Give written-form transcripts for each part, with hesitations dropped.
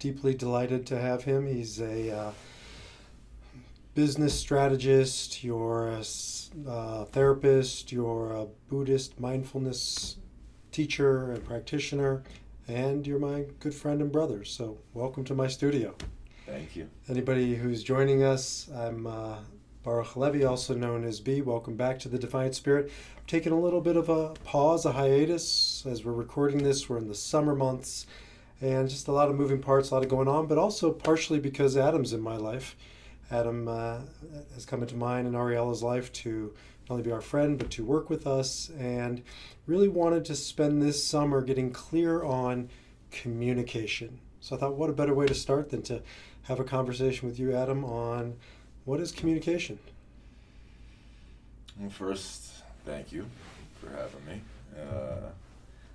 deeply delighted to have him. He's a business strategist, you're a therapist, you're a Buddhist mindfulness teacher and practitioner, and you're my good friend and brother. So welcome to my studio. Thank you. Anybody who's joining us, I'm Baruch HaLevi, also known as B. Welcome back to the Defiant Spirit. I'm taking a little bit of a pause, a hiatus. As we're recording this, we're in the summer months, and just a lot of moving parts, a lot of going on, but also partially because Adam's in my life. Adam has come into mine and Ariella's life to not only be our friend, but to work with us, and really wanted to spend this summer getting clear on communication. So I thought, what a better way to start than to have a conversation with you, Adam, on what is communication? Well, first, thank you for having me.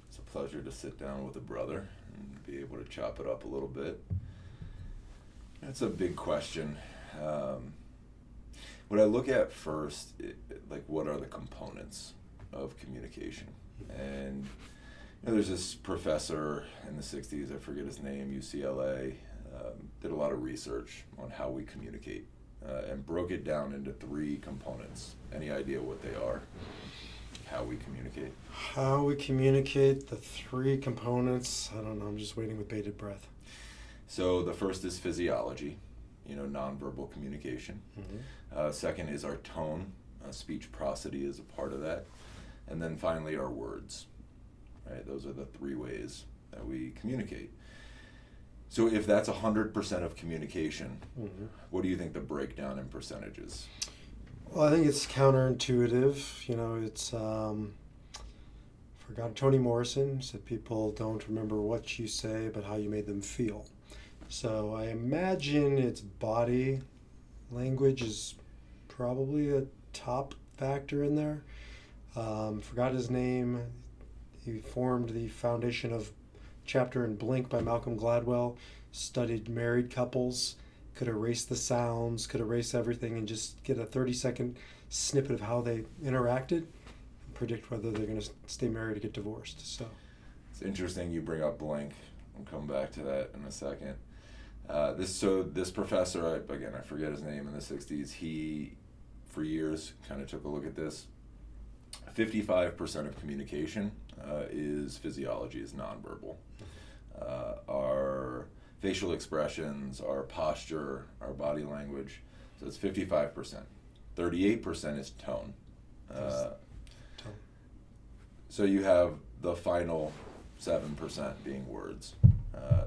It's a pleasure to sit down with a brother and be able to chop it up a little bit. It's a big question. What I look at first, what are the components of communication? And there's this professor in the 60s, I forget his name, UCLA, did a lot of research on how we communicate and broke it down into 3 components. Any idea what they are? How we communicate? How we communicate, the 3 components, I don't know, I'm just waiting with bated breath. So the first is physiology, nonverbal communication. Mm-hmm. Second is our tone, speech prosody is a part of that. And then finally our words, right? Those are the 3 ways that we communicate. So if that's 100% of communication, Mm-hmm. what do you think the breakdown in percentage is? Well, I think it's counterintuitive. It's, forgot Toni Morrison said people don't remember what you say, but how you made them feel. So I imagine it's body language is probably a top factor in there. Forgot his name. He formed the foundation of chapter in Blink by Malcolm Gladwell, studied married couples, could erase the sounds, could erase everything and just get a 30-second snippet of how they interacted and predict whether they're going to stay married or get divorced. So it's interesting you bring up Blink. I'll come back to that in a second. This professor, I forget his name, in the 60s, he, for years, kind of took a look at this. 55% of communication is physiology, is nonverbal. Our facial expressions, our posture, our body language. So it's 55%. 38% is tone. So you have the final 7% being words.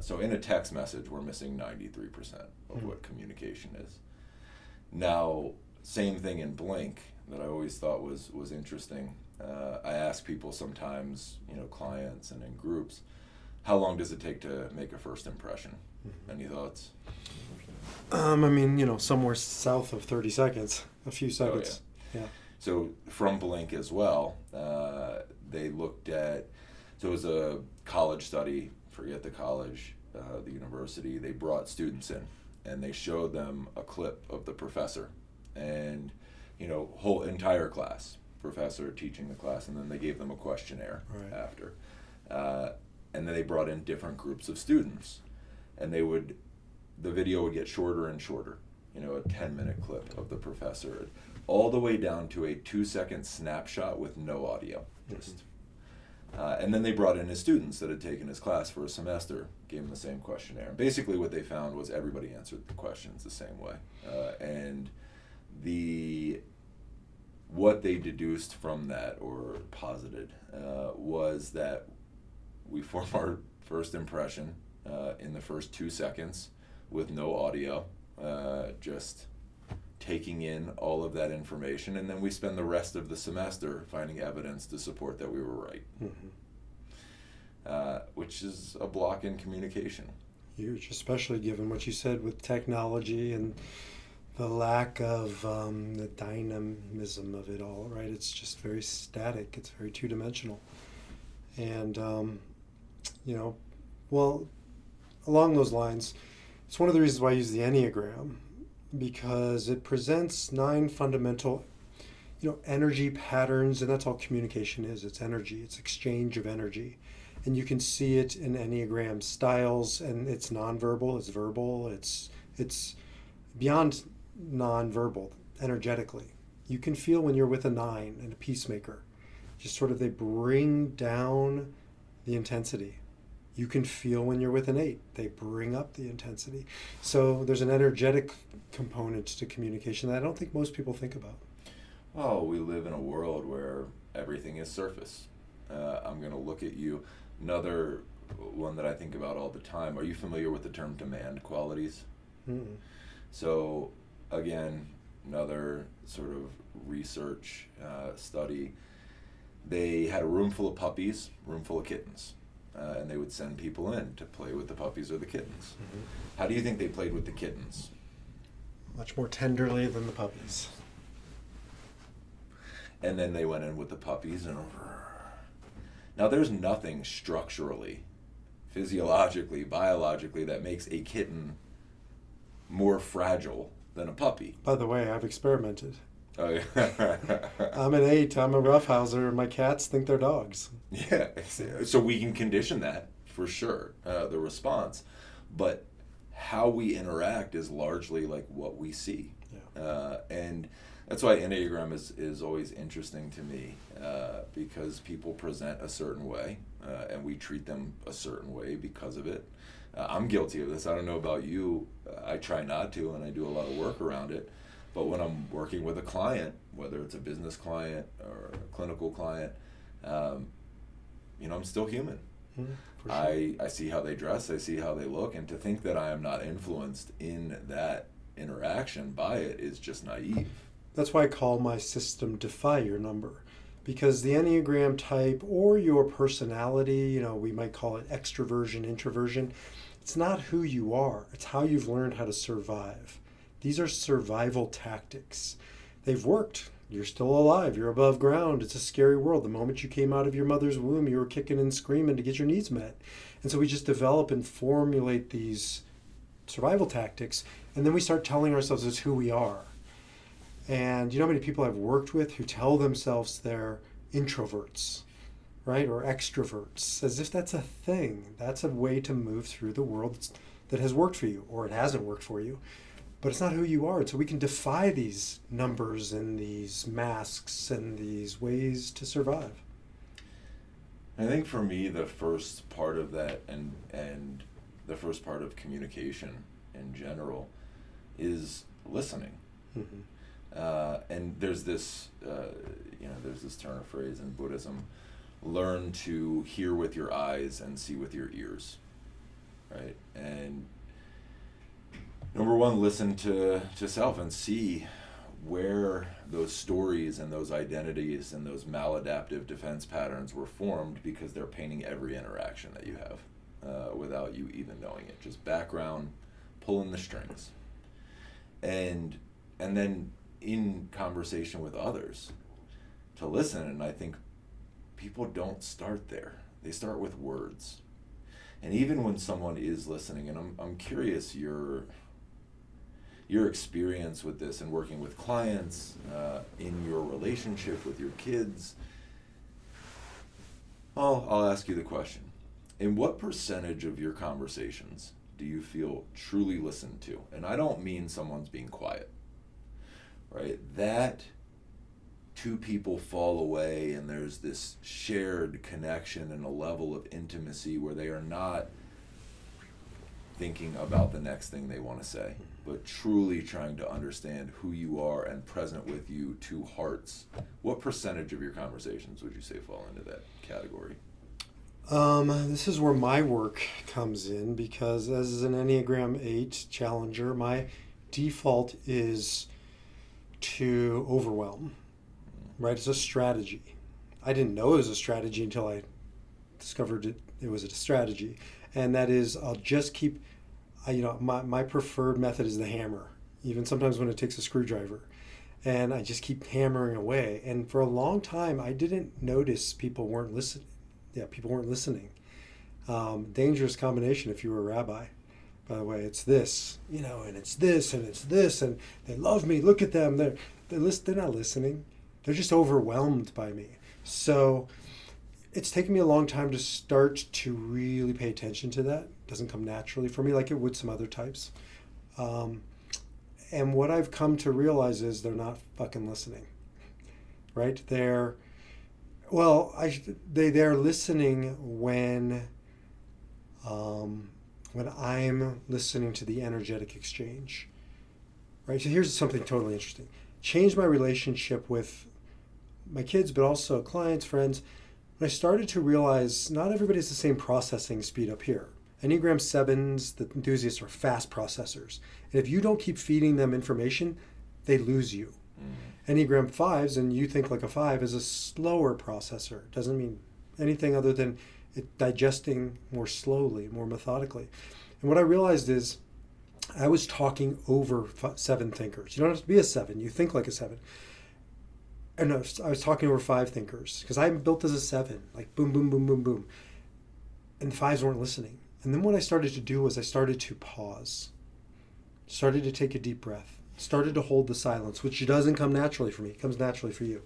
So in a text message, we're missing 93% of what communication is. Now, same thing in Blink that I always thought was interesting. I ask people sometimes, clients and in groups, how long does it take to make a first impression? Any thoughts? Somewhere south of 30 seconds, a few seconds. Oh, yeah. So from Blink as well, they looked at, so it was a college study, forget the college, the university, they brought students in and they showed them a clip of the professor and, whole entire class, professor teaching the class, and then they gave them a questionnaire after. And then they brought in different groups of students and the video would get shorter and shorter, a 10-minute clip of the professor, all the way down to a 2-second snapshot with no audio. And then they brought in his students that had taken his class for a semester, gave them the same questionnaire. And basically what they found was everybody answered the questions the same way. And what they deduced from that, or posited, was that we form our first impression in the first 2 seconds with no audio, just taking in all of that information, and then we spend the rest of the semester finding evidence to support that we were right, which is a block in communication. Huge, especially given what you said with technology and the lack of the dynamism of it all, right? It's just very static. It's very two-dimensional. And, along those lines, it's one of the reasons why I use the Enneagram, because it presents 9 fundamental, energy patterns, and that's all communication is. It's energy. It's exchange of energy. And you can see it in Enneagram styles, and it's nonverbal, it's verbal, it's beyond nonverbal, energetically. You can feel when you're with a 9 and a peacemaker. Just sort of they bring down the intensity. You can feel when you're with an 8. They bring up the intensity. So there's an energetic component to communication that I don't think most people think about. Oh, we live in a world where everything is surface. I'm going to look at you. Another one that I think about all the time. Are you familiar with the term demand qualities? Mm-mm. So, again, another sort of research study. They had a room full of puppies, room full of kittens. And they would send people in to play with the puppies or the kittens. Mm-hmm. How do you think they played with the kittens? Much more tenderly than the puppies. And then they went in with the puppies and now there's nothing structurally, physiologically, biologically that makes a kitten more fragile than a puppy. By the way, I've experimented. Oh, yeah. I'm an 8, I'm a roughhouser, and my cats think they're dogs. Yeah, so we can condition that for sure, the response. But how we interact is largely like what we see. Yeah. And that's why Enneagram is always interesting to me, because people present a certain way, and we treat them a certain way because of it. I'm guilty of this. I don't know about you. I try not to, and I do a lot of work around it. But when I'm working with a client, whether it's a business client or a clinical client, I'm still human. For sure. I see how they dress, I see how they look, and to think that I am not influenced in that interaction by it is just naive. That's why I call my system Defy Your Number. Because the Enneagram type or your personality, we might call it extroversion, introversion, it's not who you are. It's how you've learned how to survive. These are survival tactics. They've worked. You're still alive. You're above ground. It's a scary world. The moment you came out of your mother's womb, you were kicking and screaming to get your needs met. And so we just develop and formulate these survival tactics, and then we start telling ourselves it's who we are. And you know how many people I've worked with who tell themselves they're introverts, right? Or extroverts, as if that's a thing. That's a way to move through the world that has worked for you, or it hasn't worked for you. But it's not who you are. And so we can defy these numbers and these masks and these ways to survive. I think for me, the first part of that and the first part of communication in general is listening. Mm-hmm. And there's this, there's this turn of phrase in Buddhism: learn to hear with your eyes and see with your ears, right? And number one, listen to self and see where those stories and those identities and those maladaptive defense patterns were formed, because they're painting every interaction that you have without you even knowing it. Just background, pulling the strings. And then in conversation with others, to listen. And I think people don't start there. They start with words. And even when someone is listening, and I'm curious your experience with this and working with clients, in your relationship with your kids. I'll ask you the question. In what percentage of your conversations do you feel truly listened to? And I don't mean someone's being quiet, right? That two people fall away and there's this shared connection and a level of intimacy where they are not thinking about the next thing they want to say, but truly trying to understand who you are and present with you, two hearts. What percentage of your conversations would you say fall into that category? This is where my work comes in, because as an Enneagram 8 challenger, my default is to overwhelm, right? It's a strategy. I didn't know it was a strategy until I discovered it was a strategy. And that is, I'll just keep, my preferred method is the hammer, even sometimes when it takes a screwdriver. And I just keep hammering away. And for a long time, I didn't notice people weren't listening. People weren't listening. Dangerous combination if you were a rabbi. By the way, it's this, and it's this, and it's this, and they love me. Look at them. They're not listening. They're just overwhelmed by me. So it's taken me a long time to start to really pay attention to that. It doesn't come naturally for me like it would some other types. And what I've come to realize is they're not fucking listening, right? They're listening when I'm listening to the energetic exchange, right? So here's something totally interesting. Changed my relationship with my kids, but also clients, friends. When I started to realize not everybody has the same processing speed up here. Enneagram 7s, the enthusiasts, are fast processors. And if you don't keep feeding them information, they lose you. Enneagram 5s, and you think like a 5, is a slower processor. Doesn't mean anything other than it digesting more slowly, more methodically. And what I realized is I was talking over 7 thinkers. You don't have to be a 7. You think like a 7. And I was talking over 5 thinkers because I'm built as a 7, like boom, boom, boom, boom, boom. And the 5s weren't listening. And then what I started to do was I started to pause, started to take a deep breath, started to hold the silence, which doesn't come naturally for me. It comes naturally for you.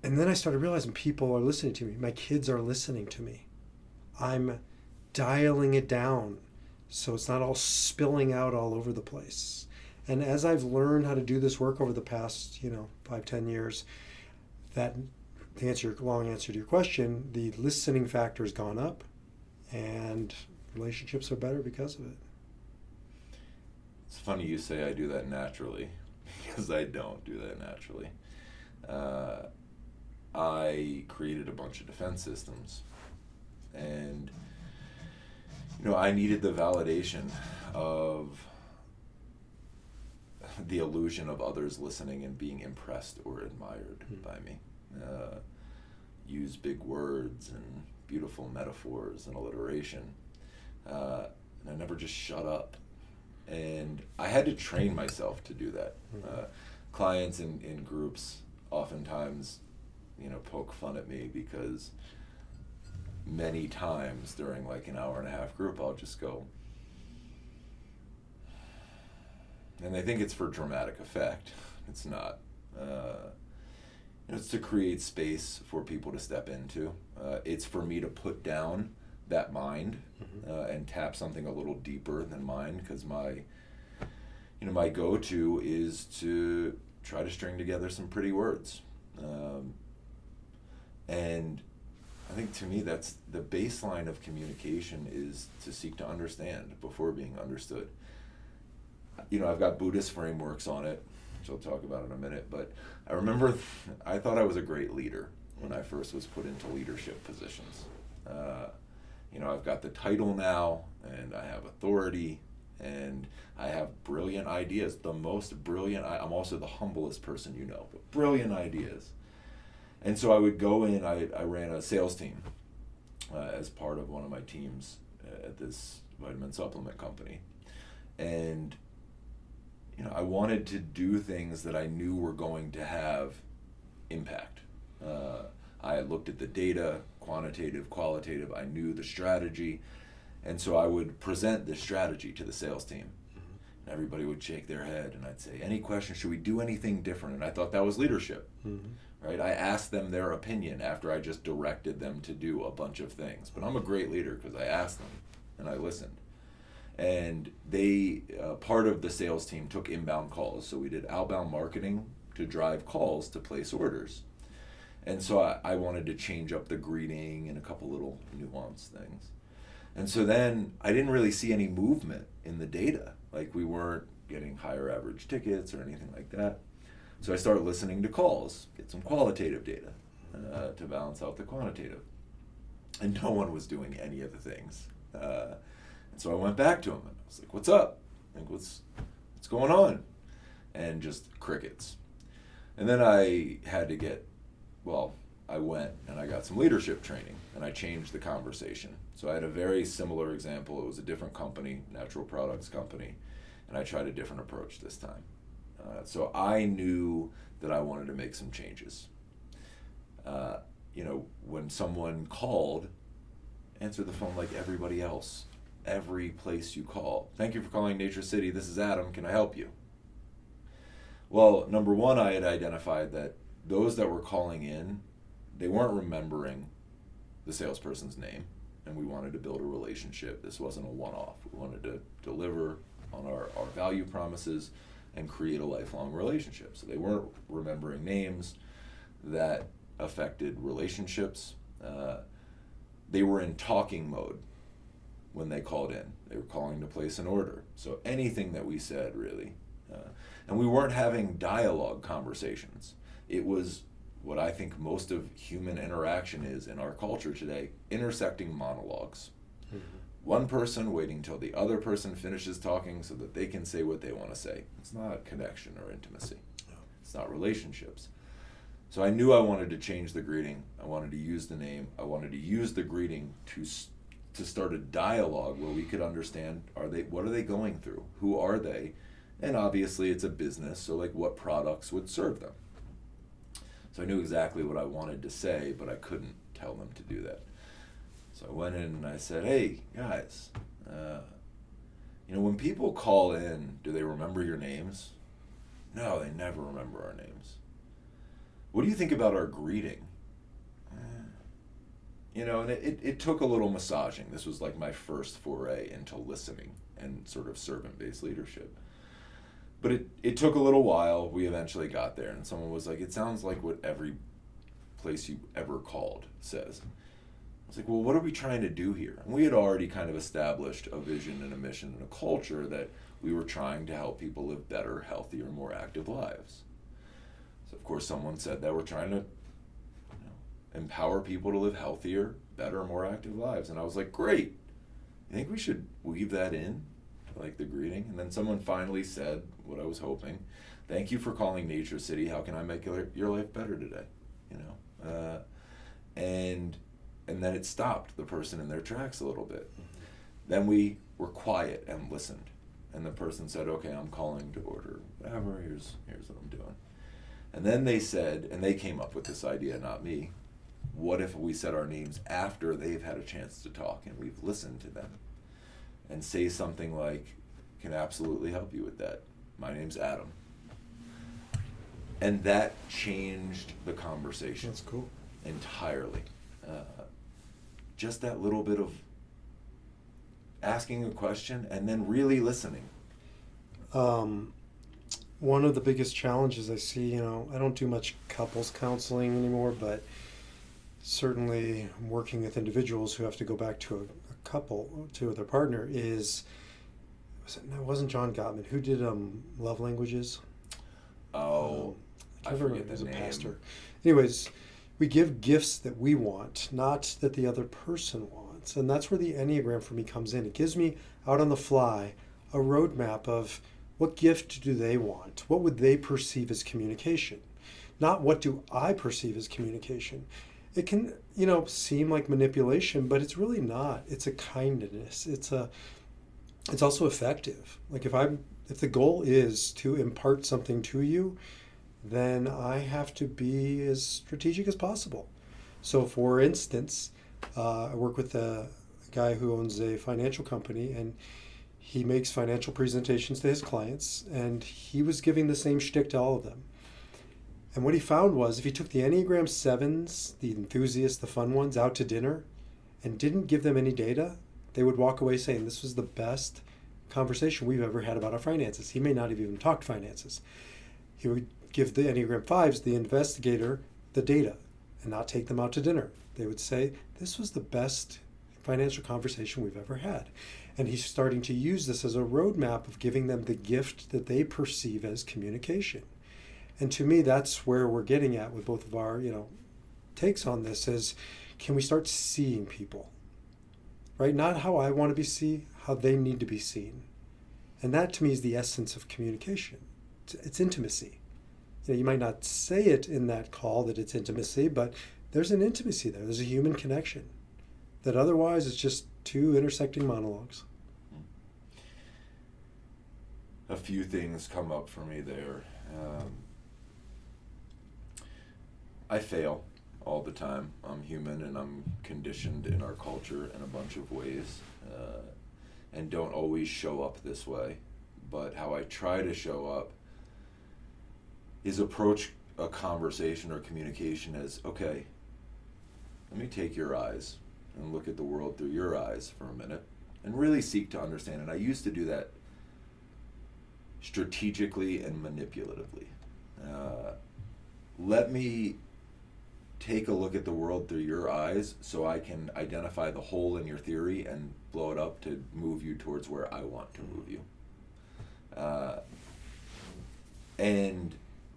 And then I started realizing people are listening to me. My kids are listening to me. I'm dialing it down so it's not all spilling out all over the place. And as I've learned how to do this work over the past, 5-10 years, that long answer to your question, the listening factor has gone up and relationships are better because of it. It's funny you say I do that naturally, because I don't do that naturally. I created a bunch of defense systems, and I needed the validation of the illusion of others listening and being impressed or admired by me. Use big words and beautiful metaphors and alliteration, and I never just shut up. And I had to train myself to do that. Clients in groups oftentimes, poke fun at me because many times during like an hour and a half group, I'll just go, and they think it's for dramatic effect. It's not. It's to create space for people to step into. It's for me to put down that mind and tap something a little deeper than mine, because my go-to is to try to string together some pretty words. And I think to me that's the baseline of communication, is to seek to understand before being understood. I've got Buddhist frameworks on it, which I'll talk about in a minute, but I remember I thought I was a great leader when I first was put into leadership positions. I've got the title now, and I have authority, and I have brilliant ideas, the most brilliant. I'm also the humblest person but brilliant ideas. And so I would go in, I ran a sales team as part of one of my teams at this vitamin supplement company. And I wanted to do things that I knew were going to have impact. I had looked at the data, quantitative, qualitative. I knew the strategy. And so I would present this strategy to the sales team. And everybody would shake their head, and I'd say, any questions? Should we do anything different? And I thought that was leadership, right? I asked them their opinion after I just directed them to do a bunch of things. But I'm a great leader because I asked them and I listened. And they, part of the sales team took inbound calls. So we did outbound marketing to drive calls to place orders. And so I wanted to change up the greeting and a couple little nuanced things. And so then I didn't really see any movement in the data. Like, we weren't getting higher average tickets or anything like that. So I started listening to calls, get some qualitative data to balance out the quantitative. And no one was doing any of the things. And so I went back to him and I was like, what's up? Like, what's going on? And just crickets. And then I had to I went and I got some leadership training, and I changed the conversation. So I had a very similar example. It was a different company, natural products company, and I tried a different approach this time. So I knew that I wanted to make some changes. When someone called, answer the phone like everybody else. Every place you call. Thank you for calling Nature City. This is Adam. Can I help you? Well, number one, I had identified that those that were calling in, they weren't remembering the salesperson's name, and we wanted to build a relationship. This wasn't a one-off. We wanted to deliver on our value promises and create a lifelong relationship. So they weren't remembering names that affected relationships. They were in talking mode when they called in. They were calling to place an order. So anything that we said, really. And we weren't having dialogue conversations. It was what I think most of human interaction is in our culture today, intersecting monologues. Mm-hmm. One person waiting till the other person finishes talking so that they can say what they want to say. It's not connection or intimacy. No. It's not relationships. So I knew I wanted to change the greeting. I wanted to use the name. I wanted to use the greeting to start a dialogue where we could understand, what are they going through? Who are they? And obviously it's a business, so like what products would serve them? So I knew exactly what I wanted to say, but I couldn't tell them to do that. So I went in and I said, hey, guys, when people call in, do they remember your names? No, they never remember our names. What do you think about our greeting? And it took a little massaging. This was like my first foray into listening and sort of servant-based leadership. But it took a little while. We eventually got there, and someone was like, it sounds like what every place you ever called says. I was like, well, what are we trying to do here? And we had already kind of established a vision and a mission and a culture that we were trying to help people live better, healthier, more active lives. So, of course, someone said that we're trying to empower people to live healthier, better, more active lives. And I was like, great. You think we should weave that in? Like the greeting? And then someone finally said what I was hoping: thank you for calling Nature City. How can I make your life better today? And then it stopped the person in their tracks a little bit. Mm-hmm. Then we were quiet and listened. And the person said, okay, I'm calling to order whatever, here's what I'm doing. And then they said, and they came up with this idea, not me, what if we said our names after they've had a chance to talk and we've listened to them? And say something like, can absolutely help you with that. My name's Adam. And that changed the conversation. That's cool. Entirely. Just that little bit of asking a question and then really listening. One of the biggest challenges I see, I don't do much couples counseling anymore, but certainly working with individuals who have to go back to a couple, to their partner, it wasn't John Gottman. Who did Love Languages? Oh, I forget the name. He was a pastor. Anyways, we give gifts that we want, not that the other person wants. And that's where the Enneagram for me comes in. It gives me, out on the fly, a roadmap of what gift do they want? What would they perceive as communication? Not what do I perceive as communication. It can, seem like manipulation, but it's really not. It's a kindness. It's also effective. Like if the goal is to impart something to you, then I have to be as strategic as possible. So for instance, I work with a guy who owns a financial company, and he makes financial presentations to his clients, and he was giving the same shtick to all of them. And what he found was if he took the Enneagram 7s, the enthusiasts, the fun ones, out to dinner and didn't give them any data, they would walk away saying this was the best conversation we've ever had about our finances. He may not have even talked finances. He would give the Enneagram 5s, the investigator, the data and not take them out to dinner. They would say, this was the best financial conversation we've ever had. And he's starting to use this as a roadmap of giving them the gift that they perceive as communication. And to me, that's where we're getting at with both of our, takes on this is, can we start seeing people, right? Not how I want to be seen, how they need to be seen. And that to me is the essence of communication. It's intimacy. You might not say it in that call that it's intimacy, but there's an intimacy there. There's a human connection that otherwise it's just two intersecting monologues. A few things come up for me there. I fail all the time. I'm human and I'm conditioned in our culture in a bunch of ways and don't always show up this way. But how I try to show up is approach a conversation or communication as, okay, let me take your eyes and look at the world through your eyes for a minute and really seek to understand. And I used to do that strategically and manipulatively. Let me take a look at the world through your eyes so I can identify the hole in your theory and blow it up to move you towards where I want to move you.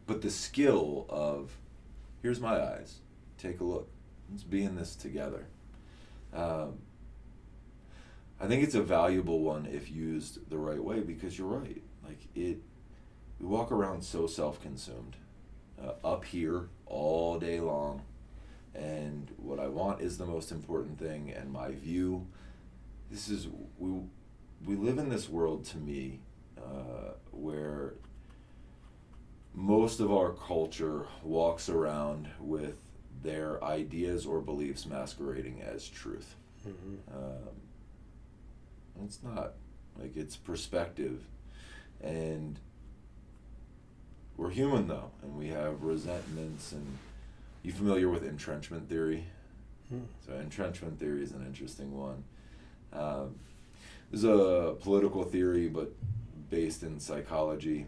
But the skill of, here's my eyes, take a look, let's be in this together. I think it's a valuable one if used the right way, because you're right. We walk around so self-consumed, up here all day long, and what I want is the most important thing, and my view. We live in this world, to me, where most of our culture walks around with their ideas or beliefs masquerading as truth. Mm-hmm. It's not. It's perspective. And we're human, though, and we have resentments. And you familiar with entrenchment theory? So entrenchment theory is an interesting one. There's a political theory, but based in psychology.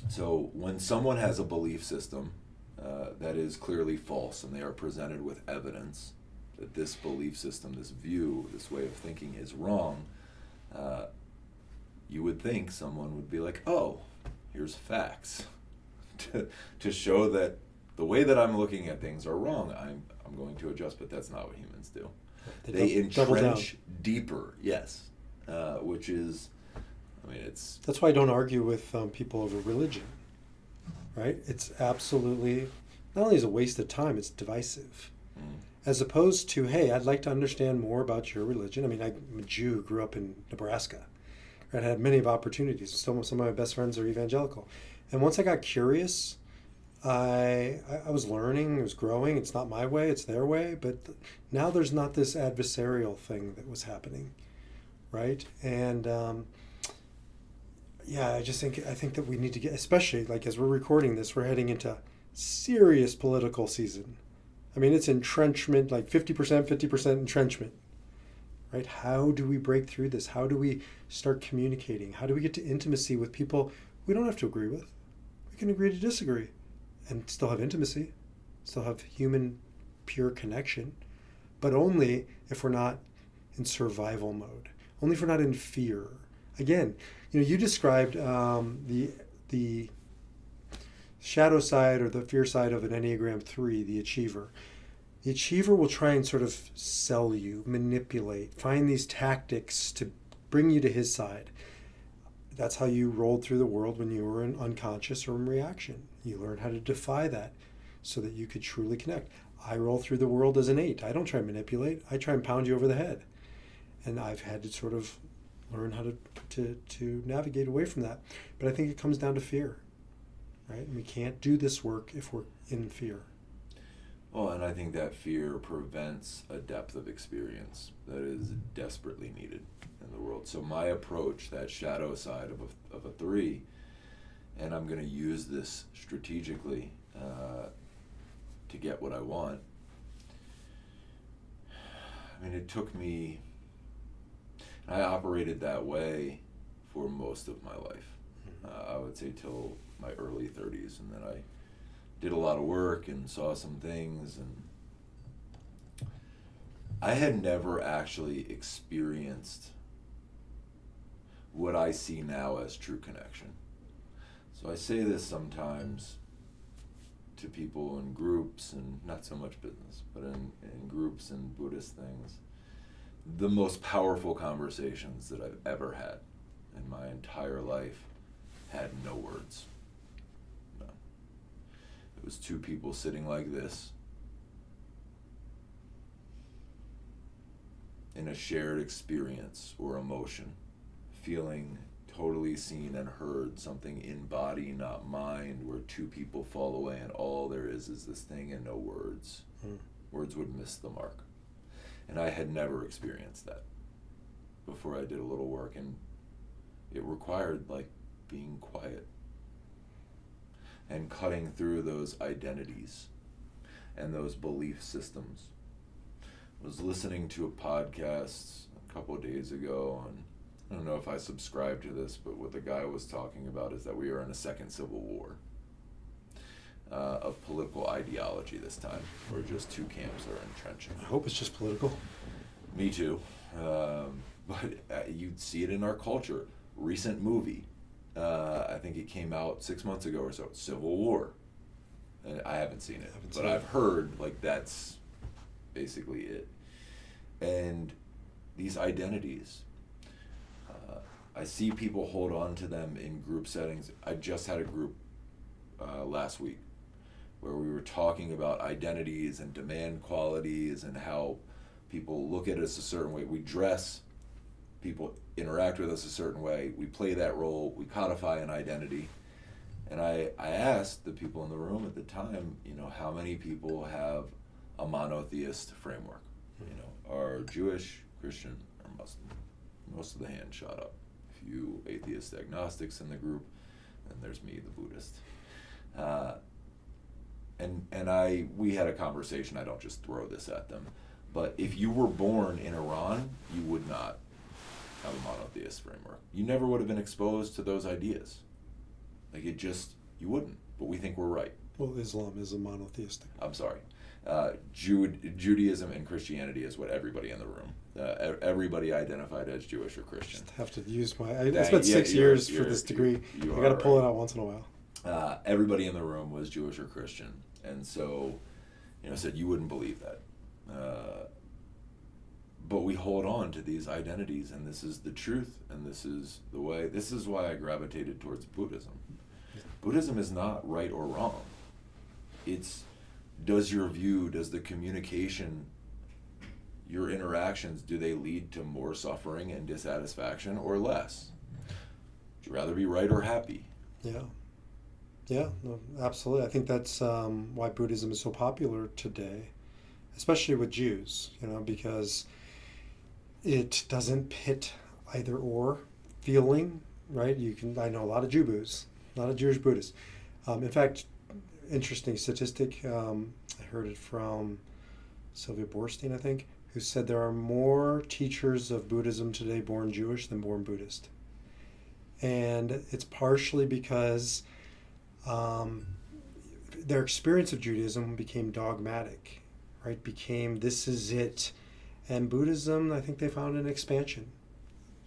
So when someone has a belief system that is clearly false, and they are presented with evidence that this belief system, this view, this way of thinking is wrong, you would think someone would be like, oh, here's facts to show that the way that I'm looking at things are wrong. I'm going to adjust, but that's not what humans do. They entrench deeper, yes, which is, it's... That's why I don't argue with people over religion, right? It's absolutely, not only is it a waste of time, it's divisive. As opposed to, hey, I'd like to understand more about your religion. I'm a Jew who grew up in Nebraska. I had many of opportunities. Some of my best friends are evangelical. And once I got curious, I was learning, I was growing. It's not my way, it's their way. But now there's not this adversarial thing that was happening, right? And I think that we need to get, especially as we're recording this, we're heading into serious political season. It's entrenchment, 50% entrenchment. Right? How do we break through this? How do we start communicating? How do we get to intimacy with people we don't have to agree with? We can agree to disagree and still have intimacy, still have human, pure connection, but only if we're not in survival mode, only if we're not in fear. Again, you described the shadow side or the fear side of an Enneagram 3, the achiever. The achiever will try and sort of sell you, manipulate, find these tactics to bring you to his side. That's how you rolled through the world when you were in unconscious or in reaction. You learned how to defy that so that you could truly connect. I roll through the world as an 8. I don't try and manipulate. I try and pound you over the head. And I've had to sort of learn how to navigate away from that. But I think it comes down to fear, right? And we can't do this work if we're in fear. Well, and I think that fear prevents a depth of experience that is desperately needed in the world. So my approach, that shadow side of a 3, and I'm going to use this strategically to get what I want. It took me, I operated that way for most of my life. I would say till my early 30s, and then I did a lot of work and saw some things, and I had never actually experienced what I see now as true connection. So I say this sometimes to people in groups, and not so much business, but in groups and Buddhist things. The most powerful conversations that I've ever had in my entire life had no words. No. It was 2 people sitting like this in a shared experience or emotion, feeling totally seen and heard, something in body, not mind, where 2 people fall away and all there is this thing and no words. Words would miss the mark. And I had never experienced that before I did a little work, and it required being quiet and cutting through those identities and those belief systems, was listening to a podcast a couple of days ago, and I don't know if I subscribe to this, but what the guy was talking about is that we are in a second civil war of political ideology this time, where just two camps are entrenching. I hope it's just political. Me too. But you'd see it in our culture. Recent movie, I think it came out 6 months ago or so, Civil War. And I haven't seen it, but I've heard like that's basically it. And these identities, I see people hold on to them in group settings. I just had a group last week where we were talking about identities and demand qualities and how people look at us a certain way. We dress, people interact with us a certain way. We play that role. We codify an identity. And I asked the people in the room at the time, how many people have a monotheist framework? Are Jewish, Christian, or Muslim? Most of the hands shot up. A few atheist agnostics in the group, and there's me, the Buddhist. We had a conversation. I don't just throw this at them, but if you were born in Iran, you would not have a monotheist framework. You never would have been exposed to those ideas. You wouldn't. But we think we're right. Well, Islam is a monotheistic. I'm sorry. Judaism and Christianity is what everybody in the room. Everybody identified as Jewish or Christian. Just have to use I spent 6 years for this degree. I got to pull it out once in a while. Everybody in the room was Jewish or Christian, and so, said you wouldn't believe that. But we hold on to these identities, and this is the truth, and this is the way. This is why I gravitated towards Buddhism. Buddhism is not right or wrong. It's, does the communication, your interactions, do they lead to more suffering and dissatisfaction or less? Would you rather be right or happy? Yeah, no, absolutely. I think that's why Buddhism is so popular today, especially with Jews, because it doesn't pit either or feeling, right? I know a lot of Jews, a lot of Jewish Buddhists. In fact, interesting statistic, I heard it from Sylvia Boorstein, I think, who said there are more teachers of Buddhism today born Jewish than born Buddhist. And it's partially because their experience of Judaism became dogmatic, right? Became, this is it. And Buddhism, I think they found an expansion.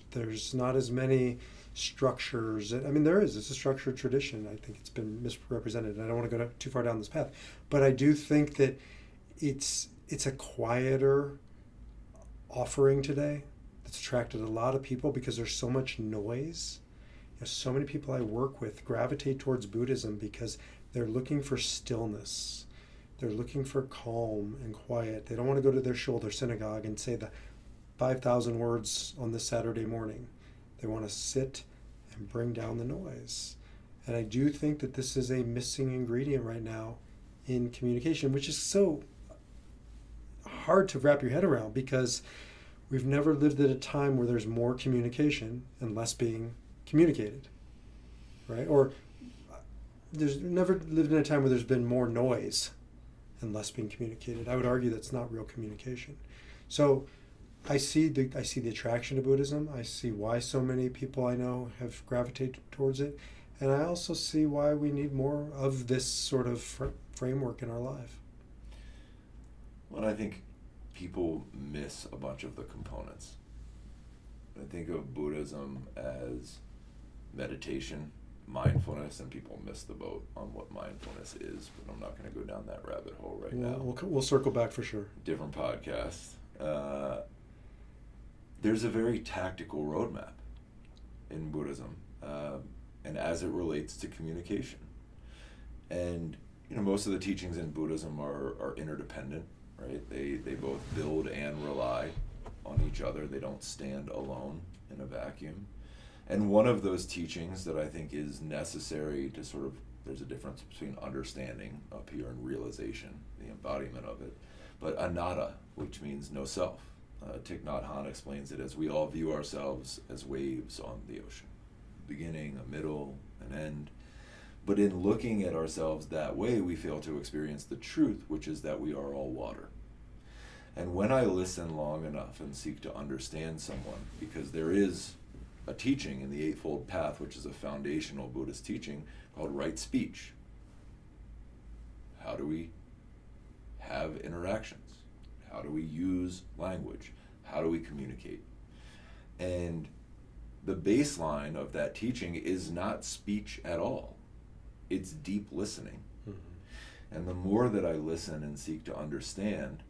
There's not as many structures. There is. It's a structured tradition. I think it's been misrepresented. I don't want to go too far down this path. But I do think that it's a quieter offering today that's attracted a lot of people because there's so much noise. So many people I work with gravitate towards Buddhism because they're looking for stillness. They're looking for calm and quiet. They don't want to go to their shul, their synagogue, and say the 5,000 words on this Saturday morning. They want to sit and bring down the noise. And I do think that this is a missing ingredient right now in communication, which is so hard to wrap your head around because we've never lived at a time where there's more communication and less being communicated, right? Or there's never lived in a time where there's been more noise and less being communicated. I would argue that's not real communication. So I see the attraction to Buddhism. I see why so many people I know have gravitated towards it. And I also see why we need more of this sort of framework in our life. Well, I think people miss a bunch of the components. I think of Buddhism as meditation, mindfulness, and people miss the boat on what mindfulness is, but I'm not going to go down that rabbit hole now. We'll circle back for sure. Different podcast. There's a very tactical roadmap in Buddhism, and as it relates to communication. And most of the teachings in Buddhism are interdependent, right? They both build and rely on each other. They don't stand alone in a vacuum. And one of those teachings that I think is necessary to there's a difference between understanding up here and realization, the embodiment of it, but anatta, which means no self. Thich Nhat Hanh explains it as we all view ourselves as waves on the ocean, beginning, a middle, an end. But in looking at ourselves that way, we fail to experience the truth, which is that we are all water. And when I listen long enough and seek to understand someone, because there is a teaching in the Eightfold Path, which is a foundational Buddhist teaching called right speech. How do we have interactions? How do we use language? How do we communicate? And the baseline of that teaching is not speech at all. It's deep listening. Mm-hmm. And the more that I listen and seek to understand,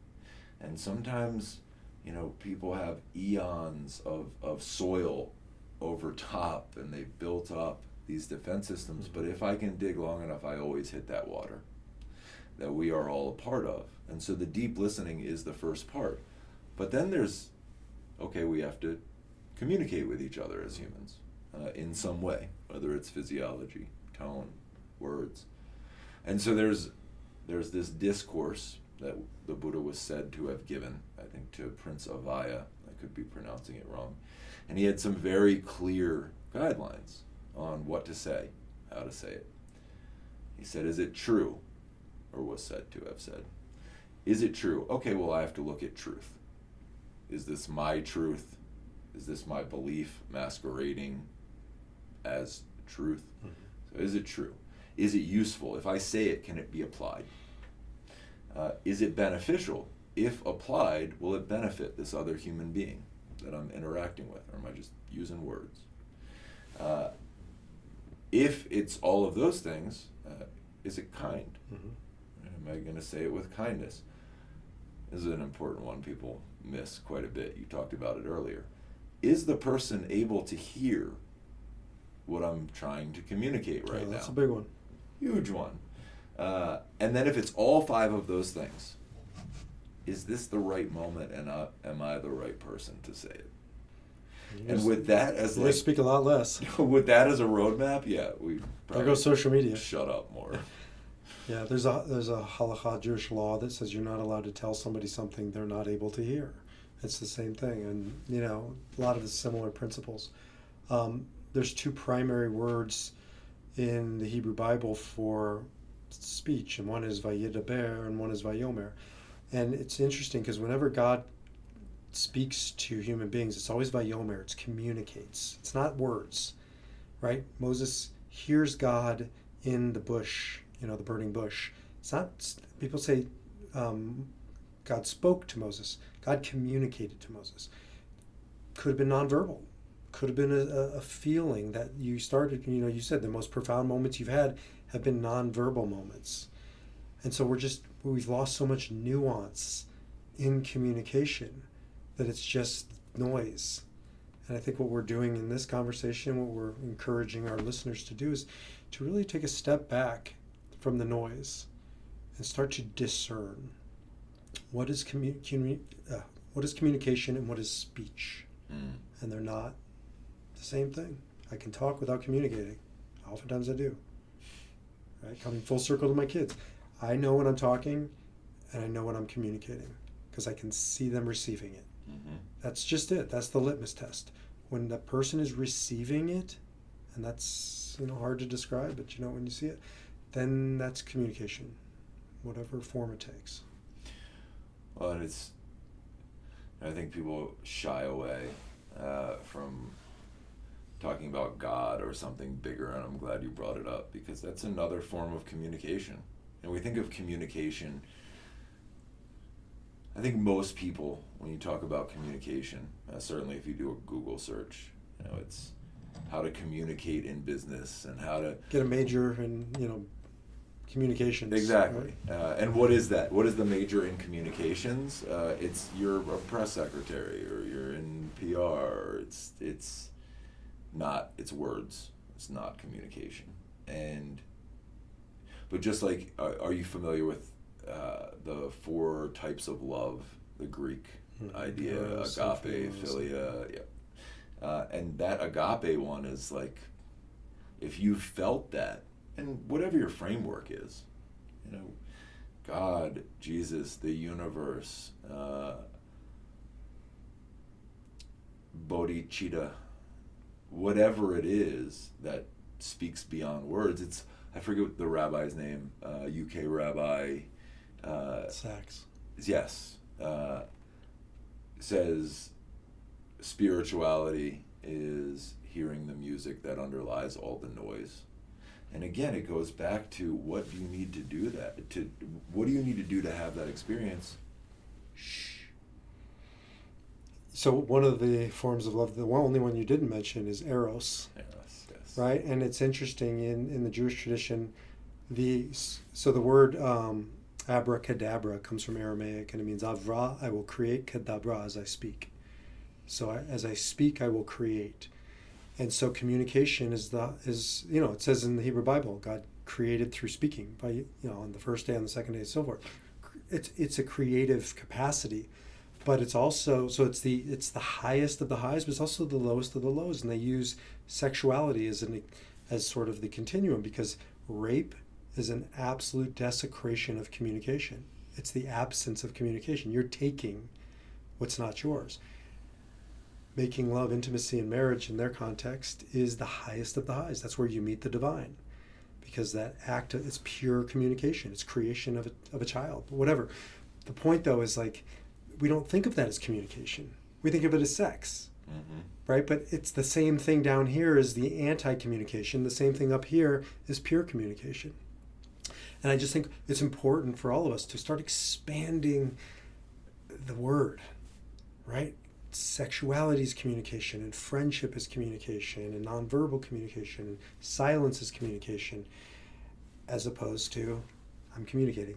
and sometimes, people have eons of soil over top, and they've built up these defense systems, mm-hmm. but if I can dig long enough, I always hit that water that we are all a part of. And so the deep listening is the first part. But then there's, we have to communicate with each other as humans in some way, whether it's physiology, tone, words. And so there's this discourse that the Buddha was said to have given, I think, to Prince Avaya. I could be pronouncing it wrong. And he had some very clear guidelines on what to say, how to say it. He said, is it true? Or was said to have said. Is it true? Okay, well, I have to look at truth. Is this my truth? Is this my belief masquerading as truth? Mm-hmm. So is it true? Is it useful? If I say it, can it be applied? Is it beneficial? If applied, will it benefit this other human being that I'm interacting with? Or am I just using words? If it's all of those things, is it kind? Mm-hmm. Am I going to say it with kindness? This is an important one people miss quite a bit. You talked about it earlier. Is the person able to hear what I'm trying to communicate right now? That's a big one. Huge one. And then if it's all five of those things, is this the right moment, and am I the right person to say it? And with that as they speak a lot less. With that as a roadmap, we probably go social media. Shut up more. Yeah, there's a halakha Jewish law that says you're not allowed to tell somebody something they're not able to hear. It's the same thing, and a lot of the similar principles. There's two primary words in the Hebrew Bible for speech, and one is vayidaber and one is vayomer. And it's interesting because whenever God speaks to human beings, it's always vayomer. It's communicates. It's not words, right? Moses hears God in the bush, the burning bush. It's not, people say God spoke to Moses. God communicated to Moses. Could have been nonverbal. Could have been a feeling that you started, you said the most profound moments you've had have been nonverbal moments. And so we've lost so much nuance in communication that it's just noise. And I think what we're doing in this conversation, what we're encouraging our listeners to do is to really take a step back from the noise and start to discern what is communication and what is speech. And they're not the same thing. I can talk without communicating. Oftentimes I do. Right? Coming full circle to my kids. I know when I'm talking and I know when I'm communicating because I can see them receiving it. Mm-hmm. That's just it. That's the litmus test. When the person is receiving it, and that's hard to describe, but when you see it, then that's communication, whatever form it takes. Well, and I think people shy away from talking about God or something bigger, and I'm glad you brought it up because that's another form of communication. And we think of communication, I think most people, when you talk about communication, certainly if you do a Google search, it's how to communicate in business and how to get a major in communications. Exactly. Right? And what is that? What is the major in communications? You're a press secretary or you're in PR. It's not. It's words. It's not communication. But just like, are you familiar with the 4 types of love? The Greek idea, agape, philia. Yeah. And that agape one is like, if you felt that, and whatever your framework is, God, Jesus, the universe, bodhicitta, whatever it is that speaks beyond words. I forget the rabbi's name, UK rabbi. Sachs. Yes. says spirituality is hearing the music that underlies all the noise. And again, it goes back to what do you need to do that? What do you need to do to have that experience? Shh. So one of the forms of love, the only one you didn't mention, is eros. Yes, yes. Right? And it's interesting in the Jewish tradition, the word abracadabra comes from Aramaic, and it means avra, I will create, kadabra, as I speak. So as I speak, I will create. And so communication is it says in the Hebrew Bible, God created through speaking by, on the first day, on the second day, and so forth. It's a creative capacity, but it's also, so it's the highest of the highs, but it's also the lowest of the lows. And they use sexuality as sort of the continuum, because rape is an absolute desecration of communication. It's the absence of communication. You're taking what's not yours. Making love, intimacy, and marriage in their context is the highest of the highs. That's where you meet the divine, because that act is pure communication. It's creation of a child, whatever. The point, though, is we don't think of that as communication. We think of it as sex, right? But it's the same thing down here as the anti-communication. The same thing up here is pure communication. And I just think it's important for all of us to start expanding the word, right? Sexuality is communication, and friendship is communication, and nonverbal communication, and silence is communication, as opposed to I'm communicating.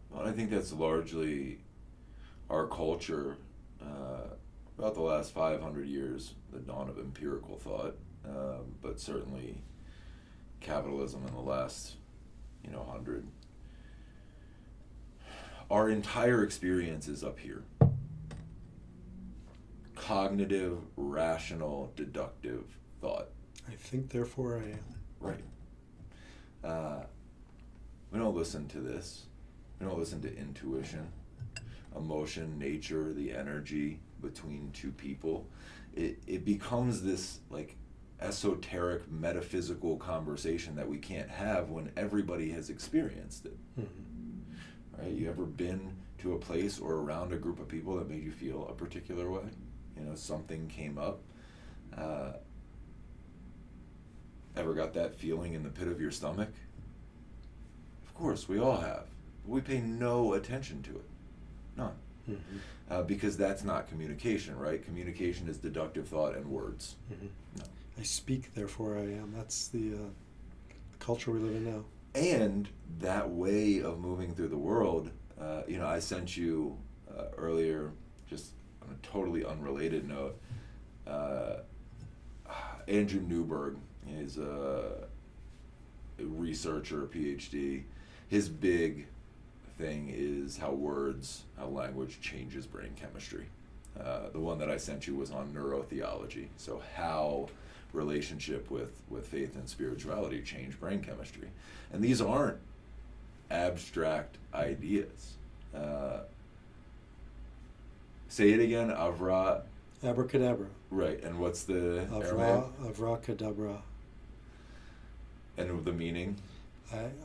Well, I think that's largely our culture, about the last 500 years, the dawn of empirical thought, but certainly capitalism in the last 100. Our entire experience is up here. Cognitive, rational, deductive thought. I think, therefore I am. Right. We don't listen to this. We don't listen to intuition, emotion, nature, the energy between two people. It becomes this esoteric, metaphysical conversation that we can't have when everybody has experienced it. Mm-hmm. Right? You ever been to a place or around a group of people that made you feel a particular way? Something came up. Ever got that feeling in the pit of your stomach? Of course, we all have. We pay no attention to it. None. Mm-hmm. Because that's not communication, right? Communication is deductive thought and words. Mm-hmm. No. I speak, therefore I am. That's the culture we live in now. And that way of moving through the world, I sent you earlier, just on a totally unrelated note, Andrew Newberg is a researcher, PhD. His big thing is how language changes brain chemistry. The one that I sent you was on neurotheology, so how relationship with faith and spirituality change brain chemistry. And these aren't abstract ideas. Say it again, Abracadabra. Right, and what's the Avracadabra. And the meaning?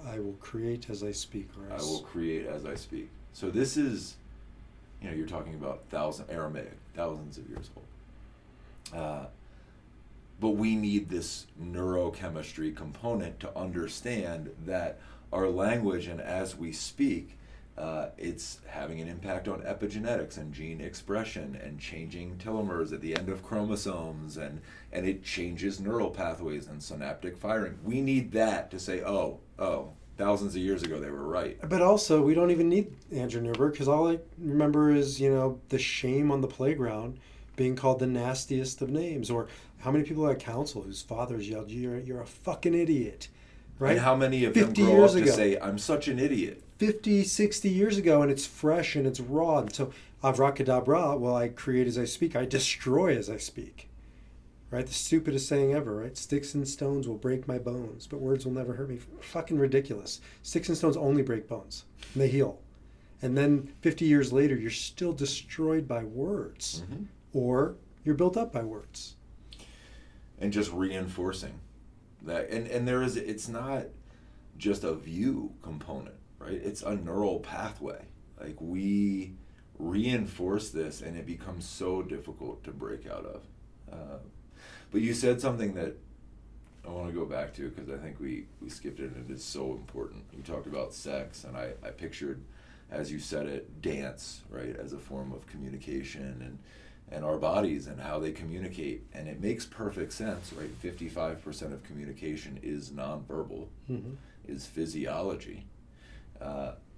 I will create as I speak. I will create as I speak. So this is, you're talking about Aramaic, thousands of years old. But we need this neurochemistry component to understand that our language, and as we speak, it's having an impact on epigenetics and gene expression and changing telomeres at the end of chromosomes, and it changes neural pathways and synaptic firing. We need that to say, oh, thousands of years ago they were right. But also, we don't even need Andrew Newberg, because all I remember is, the shame on the playground being called the nastiest of names, or how many people at council whose fathers yelled, you're a fucking idiot, right? And how many of them grow up to say, I'm such an idiot? 50, 60 years ago, and it's fresh and it's raw. And so, avracadabra, well, I create as I speak. I destroy as I speak. Right? The stupidest saying ever, right? Sticks and stones will break my bones, but words will never hurt me. Fucking ridiculous. Sticks and stones only break bones, and they heal. And then 50 years later, you're still destroyed by words, mm-hmm. or you're built up by words. And just reinforcing that. And there is, it's not just a view component. Right? It's a neural pathway. Like we reinforce this, and it becomes so difficult to break out of. But you said something that I want to go back to, because I think we skipped it, and it is so important. You talked about sex, and I pictured, as you said it, dance, right, as a form of communication, and our bodies and how they communicate. And it makes perfect sense, right? 55% of communication is nonverbal, is physiology.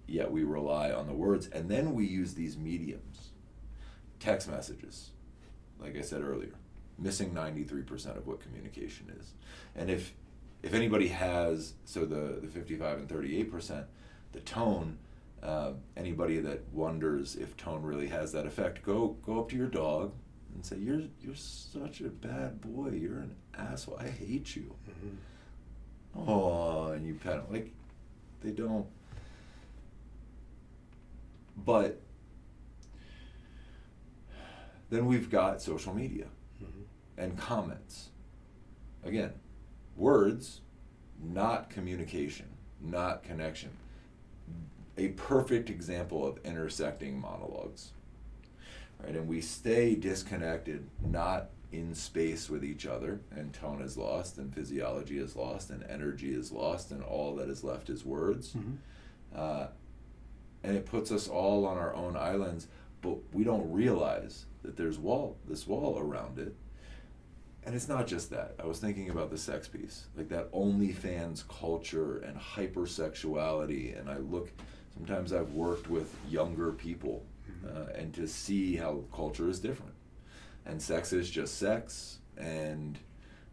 Yet we rely on the words, and then we use these mediums. Text messages, like I said earlier, missing 93% of what communication is. And if anybody has, so the 55 and 38%, the tone, anybody that wonders if tone really has that effect, go up to your dog and say, you're such a bad boy, you're an asshole, I hate you. Oh, and you pet them. Like, they don't. But then we've got social media and comments. Again, words, not communication, not connection. A perfect example of intersecting monologues, right? And we stay disconnected, not in space with each other, and tone is lost, and physiology is lost, and energy is lost, and all that is left is words. And it puts us all on our own islands, but we don't realize that there's this wall around it. And it's not just that. I was thinking about the sex piece, like that OnlyFans culture and hypersexuality. And sometimes I've worked with younger people, and to see how culture is different. And sex is just sex, and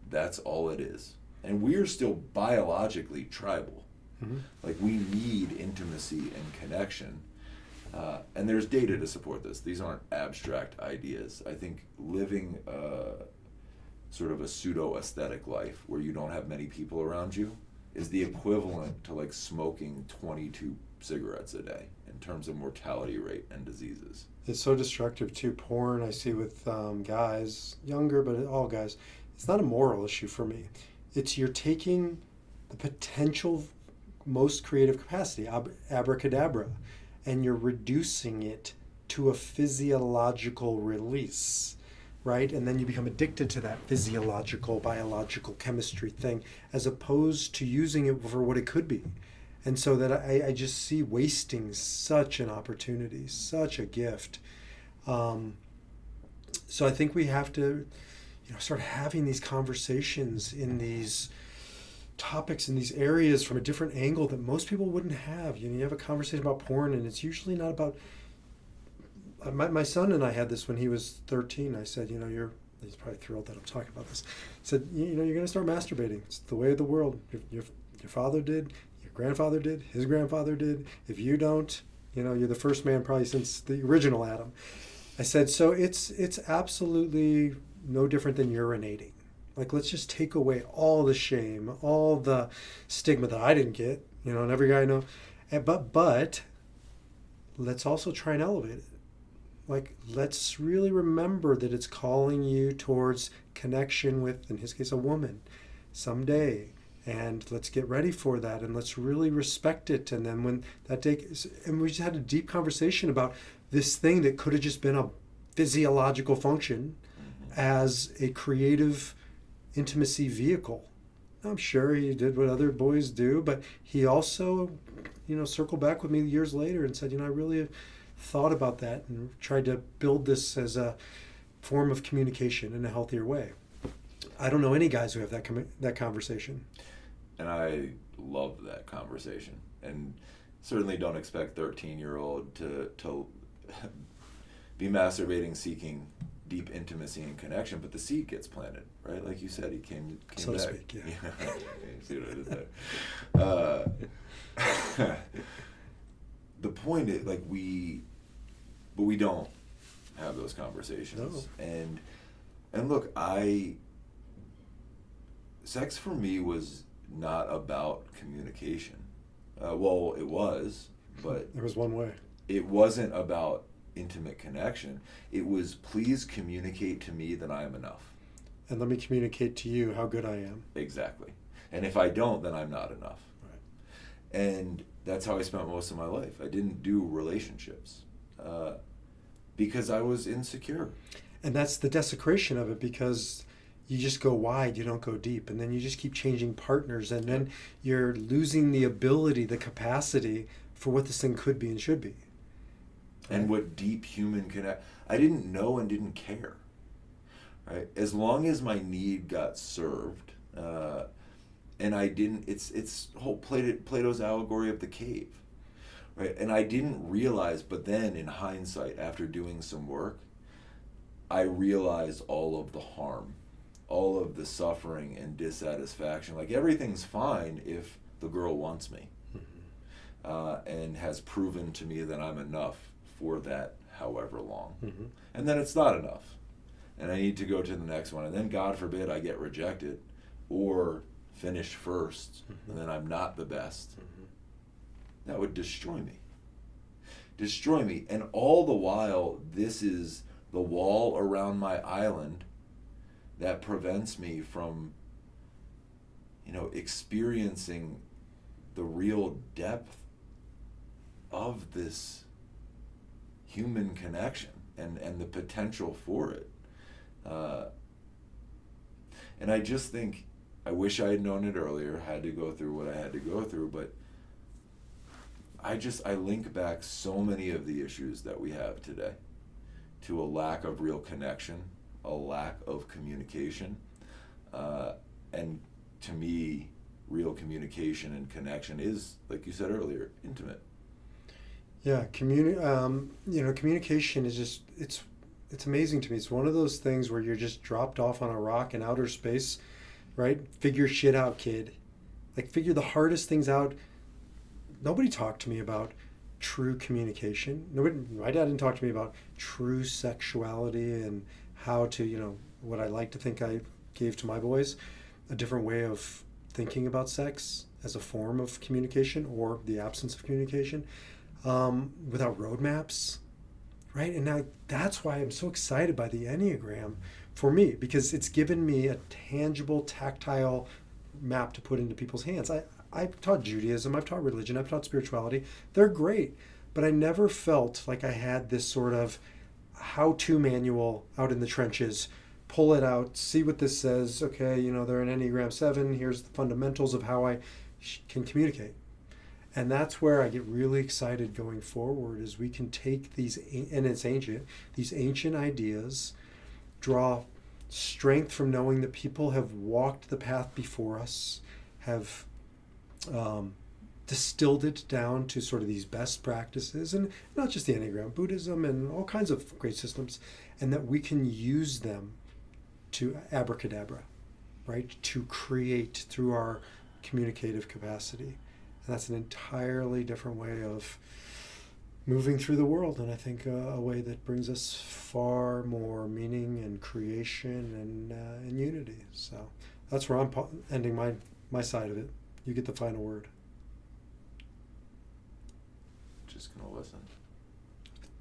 that's all it is. And we're still biologically tribal. Like, we need intimacy and connection. And there's data to support this. These aren't abstract ideas. I think living sort of a pseudo-aesthetic life where you don't have many people around you is the equivalent to like smoking 22 cigarettes a day in terms of mortality rate and diseases. It's so destructive too. Porn I see with guys, younger, but all guys. It's not a moral issue for me. It's you're taking the potential most creative capacity, abracadabra, and you're reducing it to a physiological release, right? And then you become addicted to that physiological, biological chemistry thing, as opposed to using it for what it could be. And so that I just see wasting such an opportunity, such a gift. So I think we have to, start having these conversations in these topics, in these areas, from a different angle that most people wouldn't have. You have a conversation about porn, and it's usually not about. My son and I had this when he was 13. I said, he's probably thrilled that I'm talking about this. I said, you're going to start masturbating. It's the way of the world. Your father did. Your grandfather did. His grandfather did. If you don't, you're the first man probably since the original Adam. I said, so it's absolutely no different than urinating. Like, let's just take away all the shame, all the stigma that I didn't get, and every guy I know. But let's also try and elevate it. Like, let's really remember that it's calling you towards connection with, in his case, a woman someday. And let's get ready for that, and let's really respect it. And then when that day, and we just had a deep conversation about this thing that could have just been a physiological function as a creative intimacy vehicle. I'm sure he did what other boys do, but he also, circled back with me years later and said, I really thought about that and tried to build this as a form of communication in a healthier way. I don't know any guys who have that conversation. And I love that conversation, and certainly don't expect 13-year-old to be masturbating, seeking deep intimacy and connection, but the seed gets planted, right? Like you said, he came so back. To speak, yeah. See what I did there? The point is, but we don't have those conversations. No. And look, sex for me was not about communication. Well, it was, but there was one way. It wasn't about intimate connection. It was, please communicate to me that I am enough. And let me communicate to you how good I am. Exactly. And if I don't, then I'm not enough. Right. And that's how I spent most of my life. I didn't do relationships. because I was insecure. And that's the desecration of it, because you just go wide, you don't go deep. And then you just keep changing partners. And then you're losing the ability, the capacity for what this thing could be and should be. And what deep human connect. I didn't know and didn't care. Right? As long as my need got served, and I didn't, it's whole Plato's allegory of the cave. Right? And I didn't realize, but then in hindsight, after doing some work, I realized all of the harm, all of the suffering and dissatisfaction. Like, everything's fine if the girl wants me, and has proven to me that I'm enough for that however long. And then it's not enough. And I need to go to the next one. And then, God forbid, I get rejected or finish first, and then I'm not the best. That would destroy me. Destroy me. And all the while, this is the wall around my island that prevents me from, experiencing the real depth of this human connection and the potential for it. And I just think, I wish I had known it earlier, had to go through what I had to go through, but I link back so many of the issues that we have today to a lack of real connection, a lack of communication, and to me, real communication and connection is, like you said earlier, intimate. Yeah, communication is just, it's amazing to me. It's one of those things where you're just dropped off on a rock in outer space, right? Figure shit out, kid. Like, figure the hardest things out. Nobody talked to me about true communication. My dad didn't talk to me about true sexuality and how to, what I like to think I gave to my boys, a different way of thinking about sex as a form of communication, or the absence of communication, without roadmaps, right? And now that's why I'm so excited by the Enneagram for me, because it's given me a tangible, tactile map to put into people's hands. I've taught Judaism, I've taught religion, I've taught spirituality. They're great, but I never felt like I had this sort of how-to manual out in the trenches. Pull it out, see what this says. Okay, they're an Enneagram 7. Here's the fundamentals of how I can communicate. And that's where I get really excited going forward, is we can take these, and it's ancient, these ancient ideas, draw strength from knowing that people have walked the path before us, have distilled it down to sort of these best practices, and not just the Enneagram, Buddhism and all kinds of great systems, and that we can use them to abracadabra, right? To create through our communicative capacity. And that's an entirely different way of moving through the world, and I think a way that brings us far more meaning and creation and unity. So that's where I'm ending my side of it. You get the final word. Just gonna listen.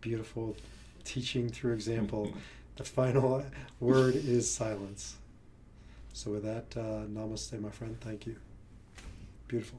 Beautiful teaching through example. The final word is silence. So with that, namaste, my friend. Thank you. Beautiful.